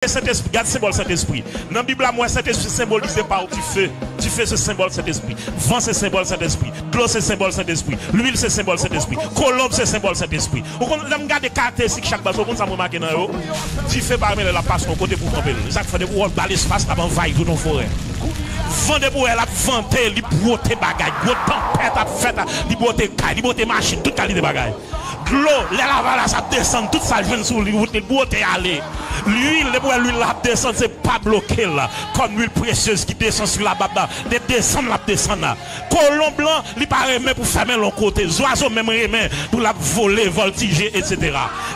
Saint-Esprit, regarde le symbole Saint-Esprit. Dans la Bible, moi, Saint-Esprit symbolisé par du feu. Du feu, c'est symbole Saint-Esprit. Vent, c'est symbole Saint-Esprit. L'eau, c'est symbole Saint-Esprit. L'huile, c'est symbole Saint-Esprit. Colombe, c'est symbole Saint-Esprit. On regarde les caractéristiques chaque base. On ça remarque dans eux. Du feu parmi la passion côté pour camper. Ça fait des pour dans l'espace, là, envahir toute nos forêts. Vent de pour elle a vanté, li broté bagaille. Yo tempête a fait, li broté caille, li broté machine, toute qualité de bagaille. L'eau, les lavalas, ça descend, tout ça vient sur lui, il broté aller. L'huile, l'huile la descend, c'est pas bloqué là. Comme l'huile précieuse qui descend sur la baba, des descend la descend là. Colombe blanc, il paraît même pour fermer l'autre côté. Oiseau même remet pour la voler, voltiger, etc.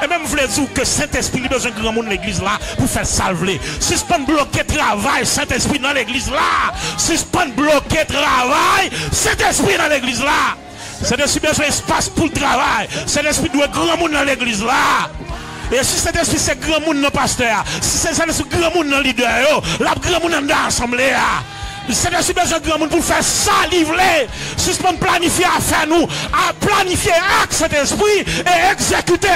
Et même vous voulez dire que Saint-Esprit, il a besoin de grand monde dans l'église là pour faire salver. Suspend bloquer travail, Saint-Esprit dans l'église là. Suspend bloquer travail, Saint-Esprit dans l'église là. Saint-Esprit besoin d'espace pour le travail. Saint-Esprit doit grand monde dans l'église là. Et si cet esprit c'est grand monde dans pasteur, si c'est grand monde dans leader, la grand monde dans l'assemblée. C'est un besoin de grand monde pour faire ça, livrer. Suspendre planifier à faire nous, à planifier acte cet esprit et exécuter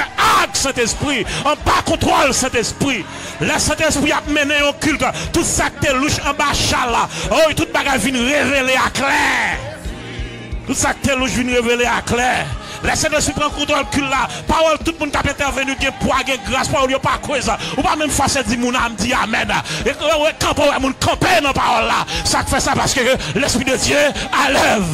acte cet esprit. En bas contrôle cet esprit. Laisse cet esprit à mener au culte. Tout ça que louche en bas chala. Oh, tout bagage vient révéler à clair. Tout ça que louche vient révéler à clair. Laissez le prendre contrôle cul là. Parole, tout le monde qui a intervenu, qui a poids, qui a grâce, parole, pas cause. Ou pas même face à dire, mon âme dit amen. Et quand on va camper dans la parole là, ça fait ça parce que l'Esprit de Dieu à l'œuvre.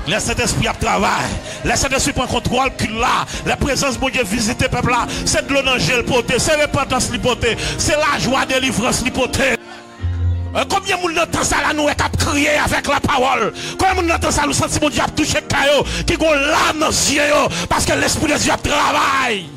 Laisse cet esprit à travail. Laisse cet esprit prendre contrôle cul là. La présence de Dieu visiter le peuple là. C'est de l'angèle porté, c'est repentance lipoté, c'est la joie de délivrance lipoté. Combien de monde entend ça là nous est crier avec la parole? Combien de monde entend ça nous sentit mon Dieu a touché caillou qui gon l'âme dans les yeux parce que l'esprit de Dieu travaille.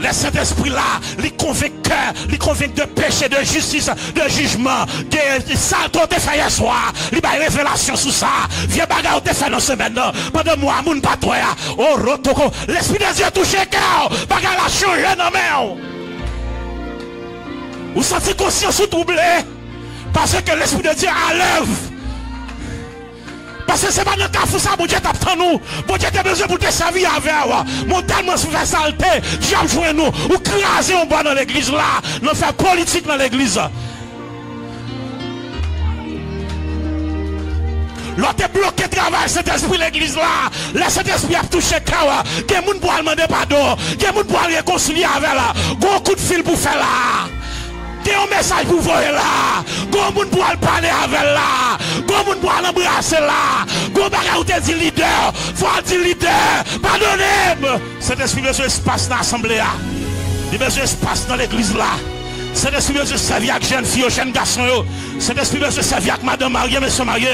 Laisse cet esprit là, les convaincre de péché, de justice, de jugement, de ça qu'on te fait hier soir, il y a une révélation sur ça. Viens bagarre te fait dans ce semaine pendant moi mon patrouille. Oh rotoko, l'esprit de Dieu touché cœur, bagarre la changer dans main. Vous sentez conscience ou troublé parce que l'Esprit de Dieu à l'œuvre. Parce que c'est pas dans le cas où ça, bon Dieu t'attend nous. Bon Dieu t'as besoin pour te servir avec vous. Mon tellement se fait salter, Dieu a joué nous. Ou craser en bas dans l'église là. Nous faire politique dans l'église. L'autre bloqué travail, cet esprit l'église là. Laisse cet esprit à toucher Kawa. Quel monde pour demander pardon. Quel monde pour réconcilier avec là. Gros coup de fil pour faire là. Quel un message pour voir là. Gros monde pour parler avec là. Gros monde pour l'embrasser là. Gros bagarre où t'es dit leader. Faut dire leader. Pardonnez-moi. Cet esprit besoin d'espace dans l'assemblée là. Il besoin d'espace dans l'église là. Cet esprit besoin de servir avec jeunes filles, jeunes garçons. Cet esprit besoin de servir avec madame mariée, monsieur marié.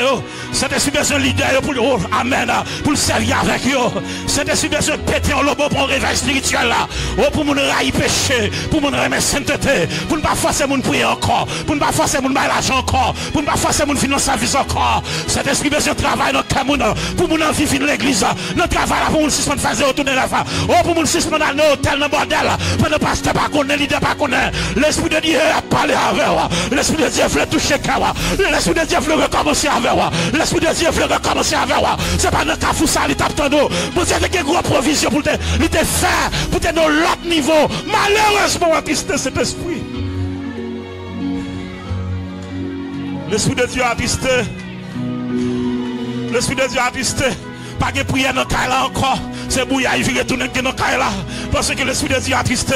Cet esprit besoin de leader pour le amen, pour le servir avec eux. Cet esprit besoin de péter en lobo pour un réveil spirituel là. Pour mon railler péché, pour mon remettre sainteté, pour ne pas forcer mon prier encore, pour ne pas forcer mon bail l'argent encore, pour ne pas forcer mon financer vie encore. Cet esprit besoin de travail dans le Cameroun, pour mon envie de l'église, notre travail là pour mon suspendre faire retourner la fin. Pour mon suspendre dans l'hôtel, dans le bordel, pour ne pas se pas connaître, leader pas connaître. L'esprit de Dieu a parlé avec moi. L'esprit de Dieu veut toucher Kawa. L'esprit de Dieu veut recommencer avec moi. L'esprit de Dieu veut recommencer avec moi. C'est pas notre cas fou ça, il tape ton dos. Vous avez une grosse provision pour te faire, pour te dans l'autre niveau. Malheureusement, attristé cet esprit. L'esprit de Dieu a attristé. L'esprit de Dieu a attristé. Pas de prière dans le cas là encore. C'est bouillaille, il retourne dans le cas là. Parce que l'esprit de Dieu a attristé.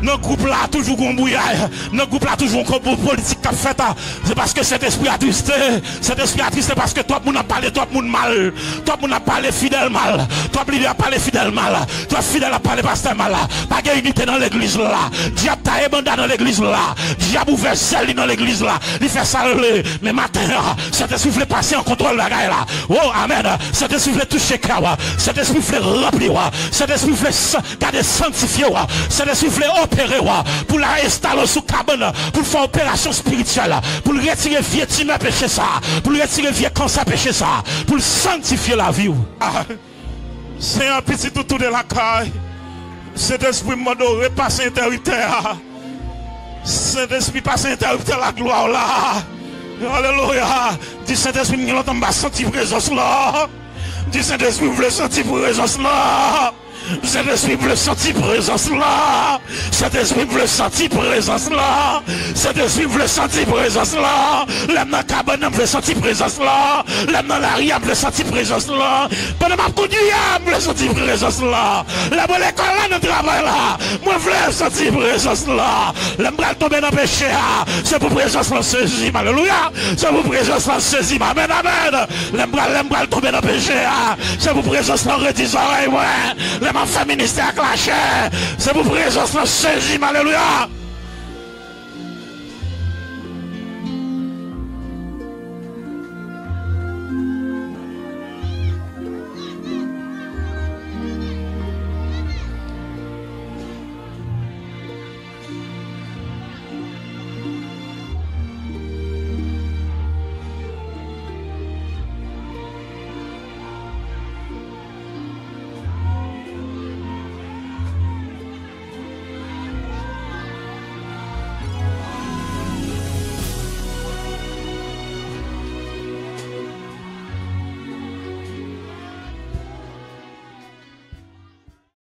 Dans le groupe là, toujours un bouillaille. Dans le groupe là, toujours un politique qui a fait. C'est parce que cet esprit a attristé. Cet esprit a attristé parce que tout le monde a parlé, tout le monde mal. Tout le monde a parlé fidèle mal. Tout le monde a parlé fidèle mal. Tout le fidèle a parlé pasteur mal. Pas de unité dans l'église là. Diable t'a ébandé dans l'église là. Diable ouvert celle dans l'église là. Il fait ça mais matin, cet esprit voulait passer en contrôle la gueule là. Oh, amen. Cet esprit voulait toucher Kawa. Cet esprit voulait remplir. Cet esprit voulait garder sanctifier. Cet esprit voulait opérer pour la installer sous cabane, pour faire opération spirituelle, pour retirer vieux timé péché ça, pour retirer vieux cancer péché ça, pour sanctifier la vie. C'est un petit toutou de la caille. Cet esprit m'a donné passer interrupteur. Cet esprit passe interrupteur la gloire là. Alléluia. Dis Saint-Esprit, nous l'entendons pas sentir présence là. Dis Saint-Esprit, vous voulez sentir présence là. Cet esprit veut sentir présence là. Cet esprit veut sentir présence là. Cet esprit veut sentir présence là. L'âme dans la cabane veut sentir présence là. L'âme dans la ria veut sentir présence là. Pendant ma conduite, veut sentir présence là. La bonne école là, dans le travail là. Moi, je veux sentir présence là. L'âme va tomber dans le péché. C'est pour présence là, saisi. Alléluia. C'est pour présence là, saisi. Amen, amen. L'âme va tomber dans le péché. C'est pour présence là, redis oreilles, ouais. L'âme fait ministère clashé. C'est pour présence là, saisi. Alléluia.